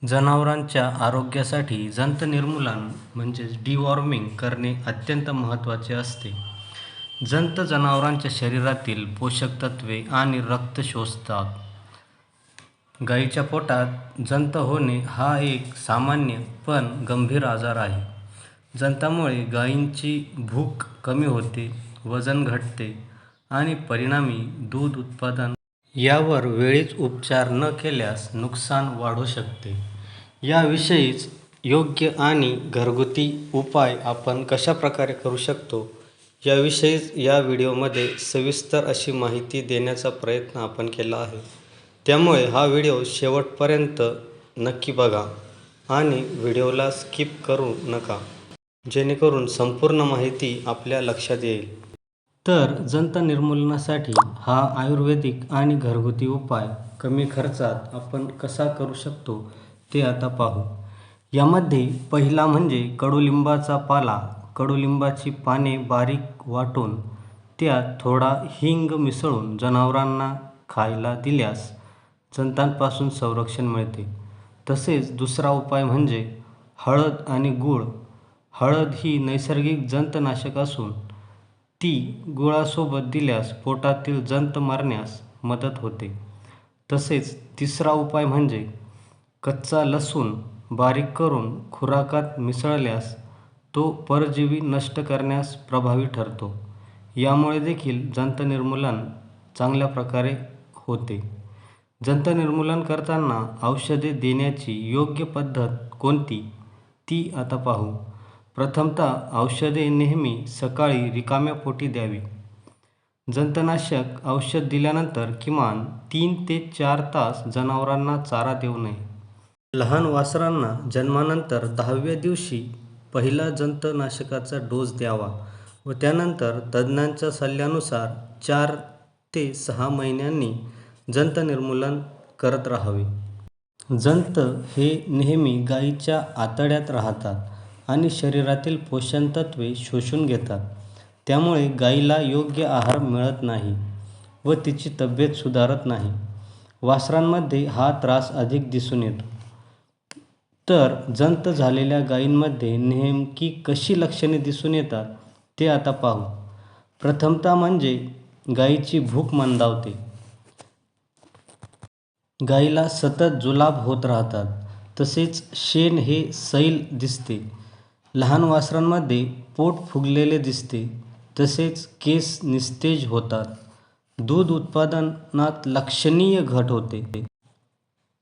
जनावरांच्या आरोग्यासाठी जंत निर्मूलन म्हणजेच डिवॉर्मिंग करणे अत्यंत महत्त्वाचे असते. जंत जनावरांच्या शरीरातील पोषक तत्वे आणि रक्त शोषतात. गायीच्या पोटात जंत होणे हा एक सामान्य पण गंभीर आजार आहे. जंतामुळे गायींची भूक कमी होते, वजन घटते आणि परिणामी दूध उत्पादन यावर वेळीच उपचार न केल्यास नुकसान वाढू शकते. याविषयीच योग्य आणि घरगुती उपाय आपण कशाप्रकारे करू शकतो याविषयीच या व्हिडिओमध्ये सविस्तर अशी माहिती देण्याचा प्रयत्न आपण केला आहे. त्यामुळे हा व्हिडिओ शेवटपर्यंत नक्की बघा आणि व्हिडिओला स्किप करू नका, जेणेकरून संपूर्ण माहिती आपल्या लक्षात येईल. तर जंत निर्मूलनासाठी हा आयुर्वेदिक आणि घरगुती उपाय कमी खर्चात आपण कसा करू शकतो ते आता पाहू. यामध्ये पहिला म्हणजे कडुलिंबाचा पाला. कडुलिंबाची पाने बारीक वाटून त्यात थोडा हिंग मिसळून जनावरांना खायला दिल्यास जंतांपासून संरक्षण मिळते. तसेच दुसरा उपाय म्हणजे हळद आणि गूळ. हळद ही नैसर्गिक जंतनाशक असून ती गुळासोबत दिल्यास पोटातील जंत मरण्यास मदत होते. तसेच तिसरा उपाय म्हणजे कच्चा लसूण बारीक करून खुराकात मिसळल्यास तो परजीवी नष्ट करण्यास प्रभावी ठरतो. यामुळे देखील जंत निर्मूलन चांगल्या प्रकारे होते. जंत निर्मूलन करताना औषधे देण्याची योग्य पद्धत कोणती ती आता पाहू. प्रथमतः औषधे नेहमी सकाळी रिकाम्या पोटी द्यावी. जंतनाशक औषध दिल्यानंतर किमान 3 ते 4 तास जनावरांना चारा देऊ नये. लहान वासरांना जन्मानंतर 10व्या दिवशी पहिला जंतनाशकाचा डोस द्यावा व त्यानंतर तज्ज्ञांच्या सल्ल्यानुसार 4 ते 6 महिन्यांनी जंत निर्मूलन करत राहावे. जंत हे नेहमी गायीच्या आतड्यात राहतात आणि शरीरातील पोषण तत्वे शोषून घेतात. त्यामुळे गायीला योग्य आहार मिळत नाही व तिची तब्येत सुधारत नाही. वासरांमध्ये हा त्रास अधिक दिसून येतो. तर जंत झालेल्या गायींमध्ये नेमकी कशी लक्षणे दिसून येतात ते आता पाहू. प्रथमतः म्हणजे गायीची भूक मंदावते. गायीला सतत जुलाब होत राहतात. तसेच शेण हे सैल दिसते. लहान वासरांमध्ये पोट फुगलेले दिसते. तसेच केस निस्तेज होतात. दूध उत्पादनात लक्षणीय घट होते.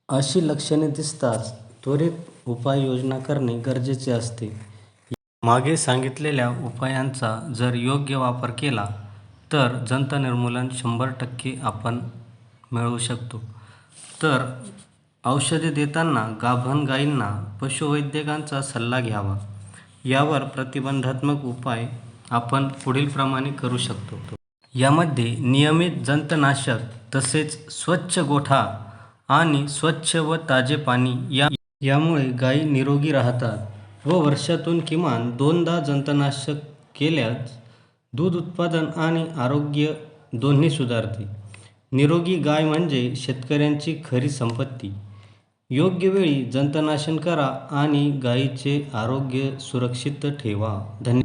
अशी लक्षणे दिसताच त्वरित उपाययोजना करणे गरजेचे असते. मागे सांगितलेल्या उपायांचा जर योग्य वापर केला तर जंत निर्मूलन 100% आपण मिळवू शकतो. तर औषधे देताना गाभण गायींना पशुवैद्यकांचा सल्ला घ्यावा. यावर प्रतिबंधात्मक उपाय आपण पुढीलप्रमाणे करू शकतो. यामध्ये नियमित जंतनाशक, तसेच स्वच्छ गोठा आणि स्वच्छ व ताजे पाणी यामुळे गायी निरोगी राहतात व वर्षातून किमान 2दा जंतनाशक केल्यास दूध उत्पादन आणि आरोग्य दोन्ही सुधारते. निरोगी गाय म्हणजे शेतकऱ्यांची खरी संपत्ती. योग्य वेळी जंतनाशक करा आणि गायीचे आरोग्य सुरक्षित ठेवा. धन्यवाद.